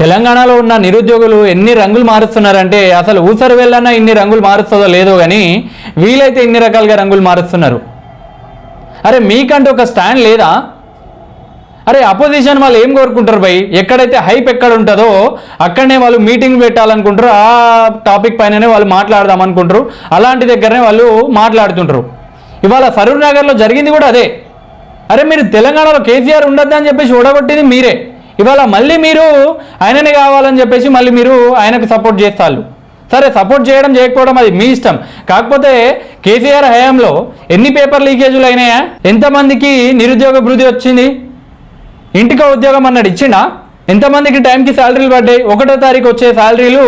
తెలంగాణలో ఉన్న నిరుద్యోగులు ఎన్ని రంగులు మారుస్తున్నారంటే అసలు ఊసరు వెళ్ళన్నా ఇన్ని రంగులు మారుస్తుందో లేదో కానీ వీలైతే ఇన్ని రకాలుగా రంగులు మారుస్తున్నారు. అరే మీకంటే ఒక స్టాండ్ లేదా? అరే అపోజిషన్ వాళ్ళు ఏం కోరుకుంటారు భయ్? ఎక్కడైతే హైప్ ఎక్కడ ఉంటుందో అక్కడనే వాళ్ళు మీటింగ్ పెట్టాలనుకుంటారు, ఆ టాపిక్ పైననే వాళ్ళు మాట్లాడదాం అనుకుంటారు, అలాంటి దగ్గరనే వాళ్ళు మాట్లాడుతుంటారు. ఇవాళ సరూర్ నగర్లో జరిగింది కూడా అదే. అరే మీరు తెలంగాణలో కేసీఆర్ ఉండొద్దు అని చెప్పేసి ఓడగొట్టింది మీరే. ఇవాళ మళ్ళీ మీరు ఆయననే కావాలని చెప్పేసి మళ్ళీ మీరు ఆయనకు సపోర్ట్ చేస్తారు. సరే సపోర్ట్ చేయడం చేయకపోవడం అది మీ ఇష్టం. కాకపోతే కేసీఆర్ హయాంలో ఎన్ని పేపర్ లీకేజీలు అయినాయా? ఎంతమందికి నిరుద్యోగ భృతి వచ్చింది? ఇంటికి ఉద్యోగం అన్నాడు ఇచ్చిండా? ఎంతమందికి టైంకి శాలరీలు పడ్డాయి? 1వ తారీఖు వచ్చే శాలరీలు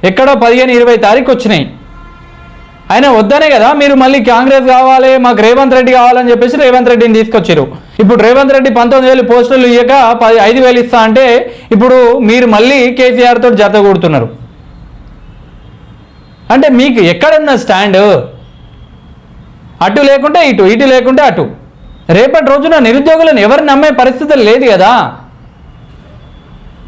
ఎక్కడో 15-20 తారీఖు వచ్చినాయి. ఆయన వద్దనే కదా మీరు మళ్ళీ కాంగ్రెస్ కావాలి, మాకు రేవంత్ రెడ్డి కావాలని చెప్పేసి రేవంత్ రెడ్డిని తీసుకొచ్చారు. ఇప్పుడు రేవంత్ రెడ్డి 19,000 పోస్టులు ఇయ్యక 5,000 ఇస్తా అంటే ఇప్పుడు మీరు మళ్ళీ కేసీఆర్ తోటి జత కూడుతున్నారు. అంటే మీకు ఎక్కడున్న స్టాండ్? అటు లేకుంటే ఇటు, ఇటు లేకుంటే అటు. రేపటి రోజున నిరుద్యోగులను ఎవరు నమ్మే పరిస్థితులు లేదు కదా.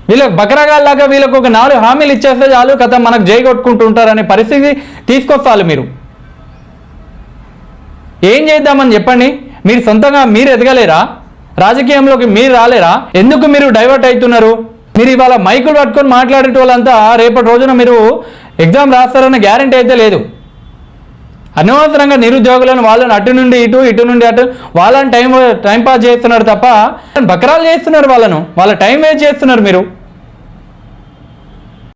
వీళ్ళకి బకరగాల్లాగా వీళ్ళకు ఒక 4 హామీలు ఇచ్చేస్తే చాలు, కథ మనకు జై కొట్టుకుంటూ ఉంటారనే పరిస్థితి తీసుకొస్తారు. మీరు ఏం చేద్దామని చెప్పండి? మీరు సొంతంగా మీరు ఎదగలేరా? రాజకీయంలోకి మీరు రాలేరా? ఎందుకు మీరు డైవర్ట్ అవుతున్నారు? మీరు ఇవాళ మైకులు పట్టుకొని మాట్లాడే వాళ్ళంతా రేపటి రోజున మీరు ఎగ్జామ్ రాస్తారన్న గ్యారంటీ అయితే లేదు. అనవసరంగా నిరుద్యోగులను వాళ్ళని అటు నుండి ఇటు, ఇటు నుండి అటు వాళ్ళని టైం పాస్ చేస్తున్నారు తప్ప బకరాలు చేస్తున్నారు. వాళ్ళ టైం వేస్ట్ చేస్తున్నారు మీరు.